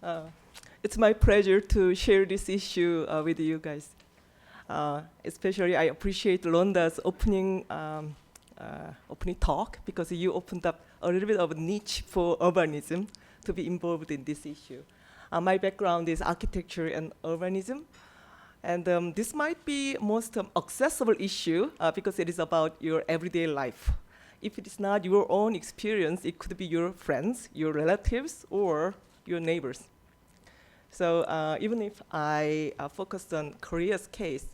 Uh, it's my pleasure to share this issue with you guys. Especially, I appreciate Londa's opening talk because you opened up a little bit of a niche for urbanism to be involved in this issue. My background is architecture and urbanism, and this might be most accessible issue because it is about your everyday life. If it is not your own experience, it could be your friends, your relatives, or your neighbors. So even if I focused on Korea's case,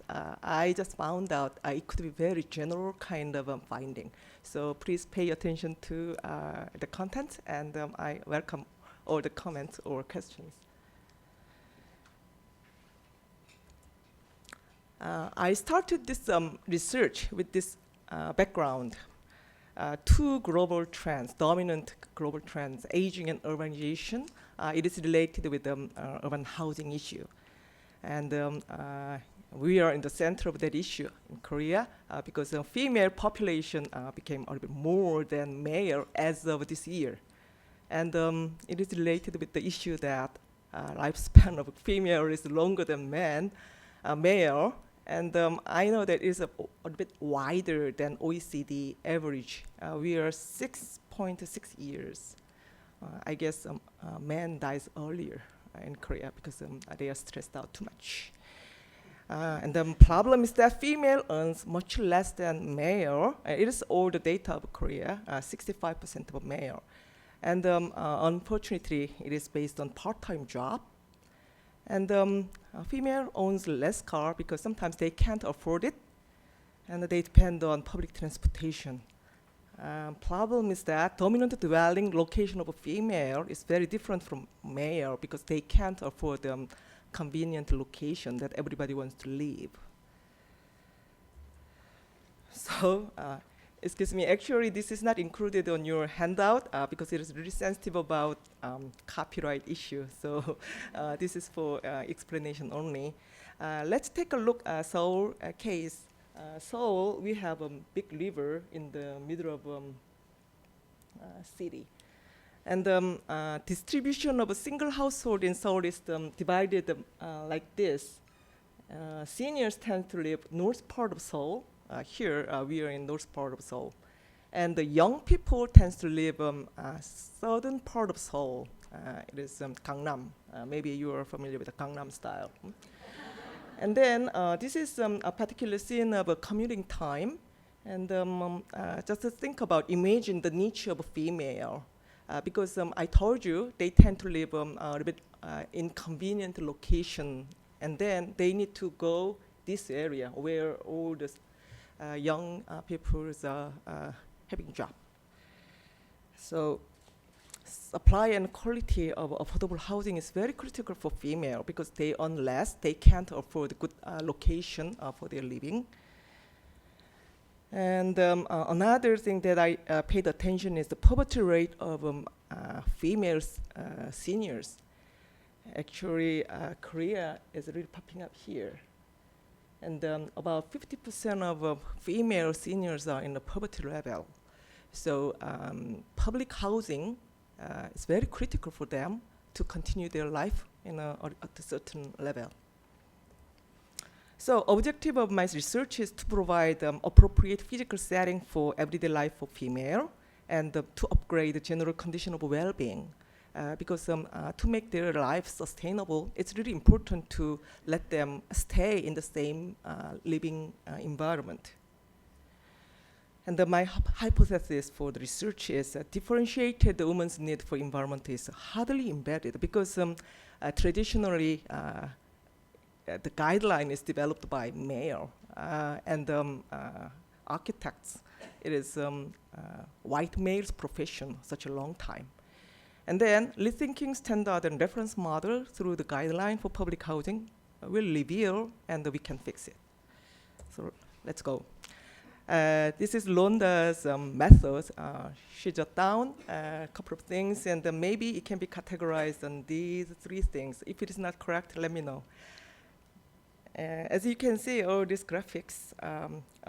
I just found out it could be very general kind of finding. So please pay attention to the content, and I welcome all the comments or questions. I started this research with this background. Two global trends, dominant global trends, aging and urbanization. It is related with the urban housing issue. And we are in the center of that issue in Korea because the female population became a little bit more than male as of this year. And it is related with the issue that lifespan of female is longer than male. And I know that it's a bit wider than OECD average. We are 6.6 years. I guess man dies earlier in Korea because they are stressed out too much. And the problem is that female earns much less than male. It is all the data of Korea, 65% of male. And unfortunately, it is based on part-time job. And a female owns less car because sometimes they can't afford it, and they depend on public transportation. Problem is that dominant dwelling location of a female is very different from male because they can't afford convenient location that everybody wants to live. So, excuse me, actually this is not included on your handout because it is really sensitive about copyright issue. So this is for explanation only. Let's take a look at Seoul case. Seoul, we have a big river in the middle of city. And distribution of a single household in Seoul is divided like this. Seniors tend to live north part of Seoul. Here, we are in north part of Seoul. And the young people tends to live southern part of Seoul. It is Gangnam. Maybe you are familiar with the Gangnam style. And then this is a particular scene of a commuting time. And just to think about, imagine the niche of a female. Because I told you, they tend to live a little bit inconvenient location. And then they need to go this area where all the young people are having job. So supply and quality of affordable housing is very critical for female because they earn less, they can't afford good location for their living. And another thing that I paid attention is the poverty rate of female seniors. Actually, Korea is really popping up here. And about 50% of female seniors are in the poverty level. So public housing is very critical for them to continue their life at a certain level. So objective of my research is to provide appropriate physical setting for everyday life for female and to upgrade the general condition of well-being. Because to make their life sustainable, it's really important to let them stay in the same living environment. And my hypothesis for the research is differentiated the woman's need for environment is hardly embedded because traditionally the guideline is developed by male and architects. It is white male's profession such a long time. And then rethinking standard and reference model through the guideline for public housing will reveal and we can fix it. So let's go. This is Londa's method. She jot down a couple of things and maybe it can be categorized on these three things. If it is not correct, let me know. As you can see, all these graphics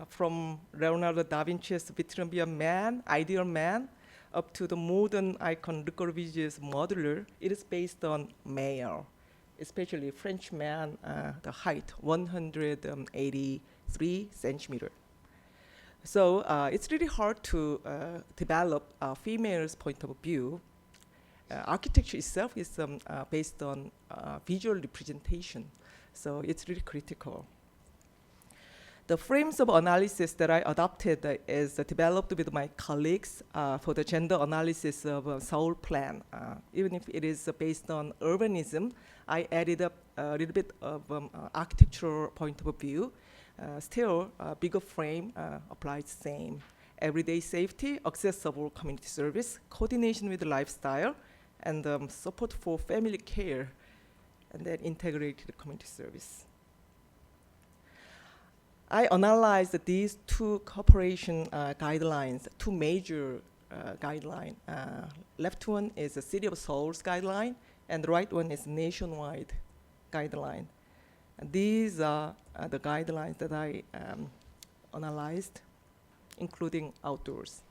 from Leonardo da Vinci's Vitruvian Man, Ideal Man, up to the modern icon Le Corbusier's modular, it is based on male, especially French man, the height 183 centimeter. So it's really hard to develop a female's point of view. Architecture itself is based on visual representation, so it's really critical. The frames of analysis that I adopted is developed with my colleagues for the gender analysis of Seoul plan. Even if it is based on urbanism, I added up a little bit of architectural point of view. Still, bigger frame applies same. Everyday safety, accessible community service, coordination with lifestyle, and support for family care, and then integrated community service. I analyzed these two cooperation guidelines, two major guidelines. Left one is the City of Seoul's guideline, and the right one is nationwide guideline. And these are the guidelines that I analyzed, including outdoors.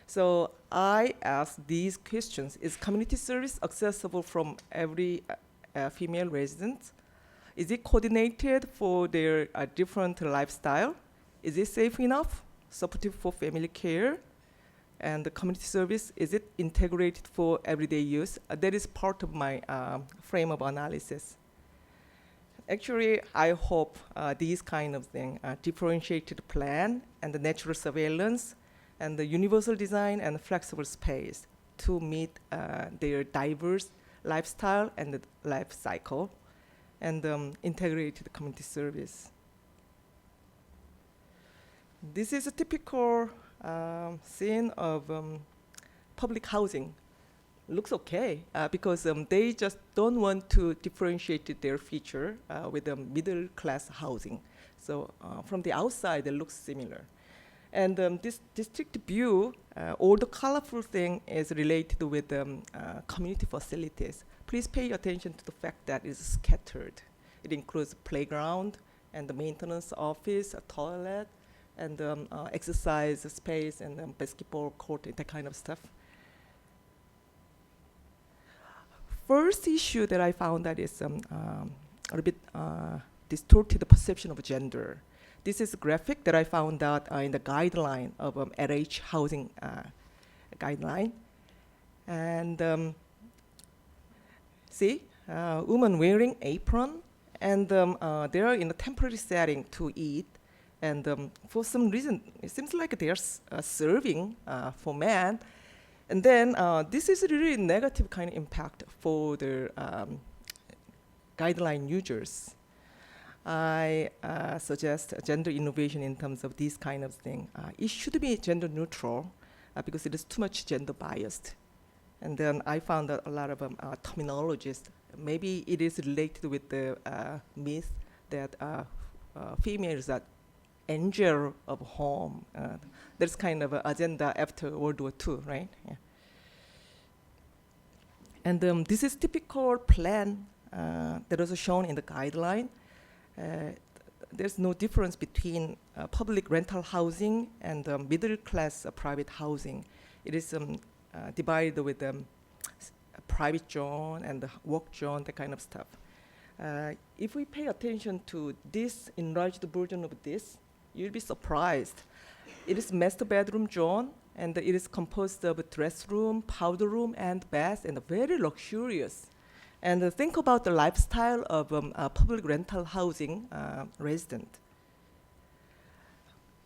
So I asked these questions: is community service accessible from every female resident? Is it coordinated for their different lifestyle? Is it safe enough, supportive for family care? And the community service, is it integrated for everyday use? That is part of my frame of analysis. Actually, I hope these kind of things, differentiated plan and the natural surveillance and the universal design and flexible space to meet their diverse lifestyle and the life cycle, and integrated community service. This is a typical scene of public housing. Looks okay, because they just don't want to differentiate their feature with the middle class housing. So from the outside, it looks similar. And this district view, all the colorful thing is related with community facilities. Please pay attention to the fact that it's scattered. It includes playground and the maintenance office, a toilet, and exercise space and basketball court, that kind of stuff. First issue that I found that is a little bit distorted perception of gender. This is a graphic that I found out in the guideline of LH housing guideline. And see, women wearing apron, and they are in a temporary setting to eat. And for some reason, it seems like they are serving for men. And then this is a really negative kind of impact for the guideline users. I suggest gender innovation in terms of this kind of thing. It should be gender neutral because it is too much gender biased. And then I found that a lot of terminologies, maybe it is related with the myth that females are angel of home. There's kind of an agenda after World War II, right? Yeah. And this is typical plan that was shown in the guideline. There's no difference between public rental housing and middle class private housing. It is divided with a private zone and the work zone, that kind of stuff. If we pay attention to this enlarged version of this, you'll be surprised. It is master bedroom zone, and it is composed of a dress room, powder room, and bath, and very luxurious. And think about the lifestyle of public rental housing resident.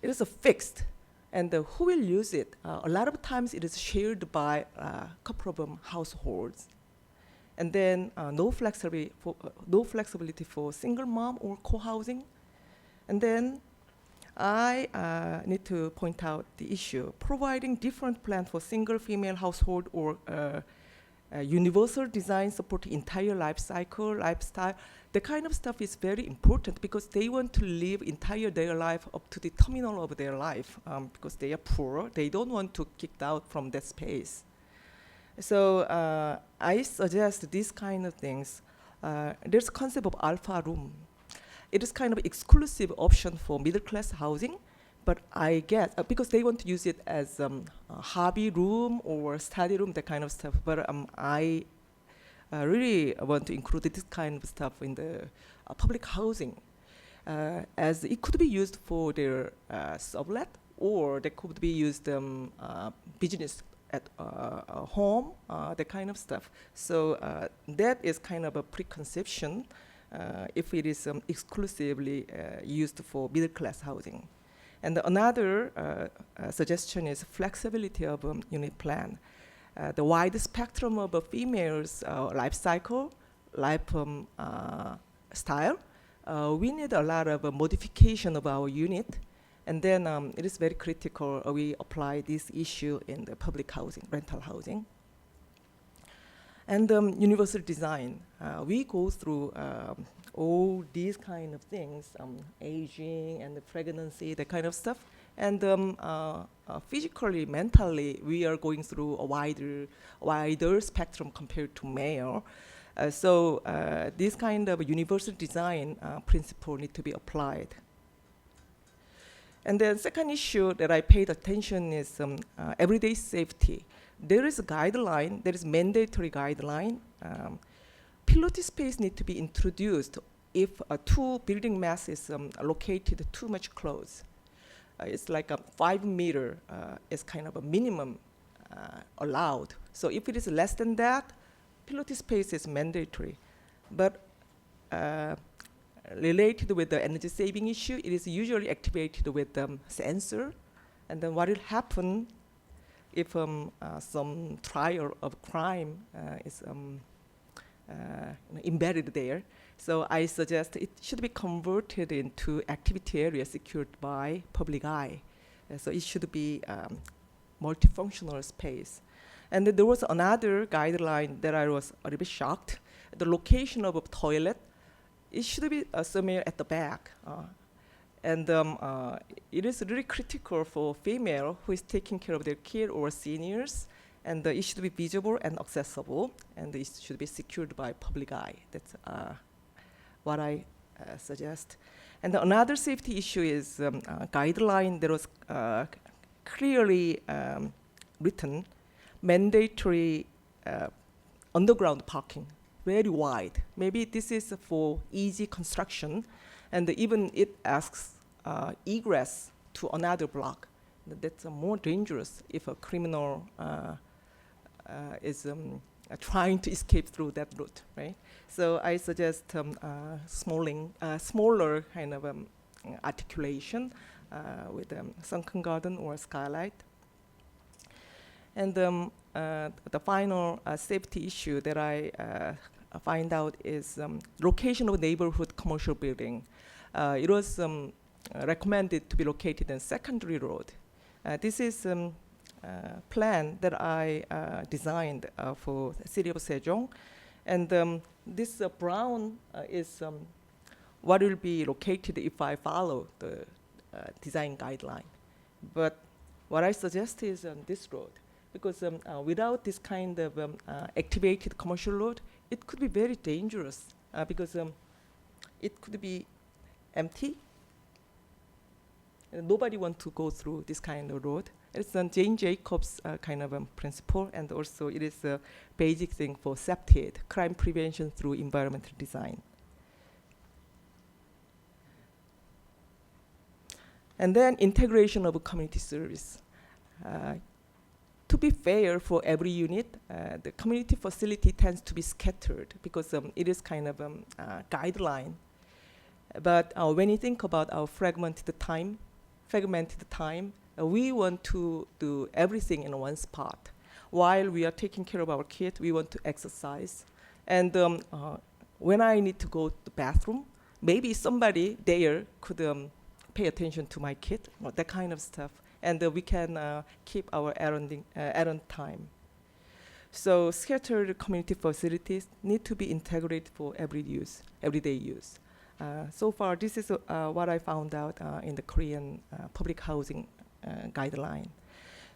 It is fixed, and who will use it? A lot of times it is shared by a couple of households. And then no flexibility for single mom or co-housing. And then I need to point out the issue. Providing different plan for single female household or universal design support entire life cycle, lifestyle. The kind of stuff is very important because they want to live entire their life up to the terminal of their life because they are poor. They don't want to kicked out from that space. So I suggest these kind of things. There's a concept of alpha room. It is kind of exclusive option for middle class housing But I guess, because they want to use it as a hobby room or study room, that kind of stuff. But I really want to include this kind of stuff in the public housing, as it could be used for their sublet, or they could be used business at home, that kind of stuff. So that is kind of a preconception if it is exclusively used for middle class housing. And another suggestion is flexibility of unit plan. The wide spectrum of a female's life cycle, life style, we need a lot of modification of our unit. And then it is very critical we apply this issue in the public housing, rental housing. And universal design. We go through all these kind of things, aging and the pregnancy, that kind of stuff. And physically, mentally, we are going through a wider spectrum compared to male. So this kind of universal design principle need to be applied. And then second issue that I paid attention is everyday safety. There is a guideline, there is mandatory guideline. Piloty space need to be introduced if two building masses located too much close. It's like a 5 meter is kind of a minimum allowed. So if it is less than that, piloty space is mandatory. But related with the energy saving issue, it is usually activated with sensor. And then what will happen if some trial of crime is embedded there? So I suggest it should be converted into activity area secured by public eye. So it should be multifunctional space. And then there was another guideline that I was a little bit shocked. The location of a toilet, it should be somewhere at the back. And it is really critical for female who is taking care of their kid or seniors, and it should be visible and accessible, and it should be secured by public eye. That's what I suggest. And another safety issue is a guideline that was clearly written, mandatory underground parking, very wide. Maybe this is for easy construction, and even it asks egress to another block. That's more dangerous if a criminal is trying to escape through that route, right? So I suggest smaller kind of articulation with sunken garden or skylight. And the final safety issue that I find out is location of neighborhood commercial building. It was recommended to be located in secondary road. This is plan that I designed for the city of Sejong. And this brown is what will be located if I follow the design guideline. But what I suggest is this road, because without this kind of activated commercial road, it could be very dangerous because it could be empty. Nobody wants to go through this kind of road. It's a Jane Jacobs kind of principle, and also it is a basic thing for safety, crime prevention through environmental design. And then integration of community service. To be fair for every unit, the community facility tends to be scattered because it is kind of a guideline. But when you think about our fragmented time, we want to do everything in one spot. While we are taking care of our kids, we want to exercise. And when I need to go to the bathroom, maybe somebody there could pay attention to my kid, that kind of stuff. And we can keep our errand time. So scattered community facilities need to be integrated for everyday use. So far, this is what I found out in the Korean public housing guideline.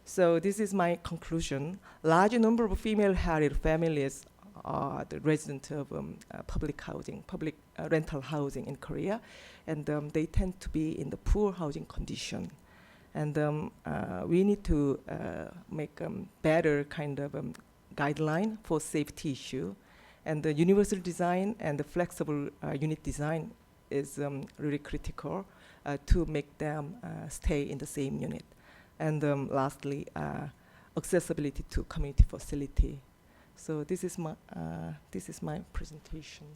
So this is my conclusion. Large number of female-headed families are the residents of public housing, public rental housing in Korea, and they tend to be in the poor housing condition. And we need to make better kind of guideline for safety issue. And the universal design and the flexible unit design is really critical to make them stay in the same unit. And lastly, accessibility to community facility. So this is my presentation.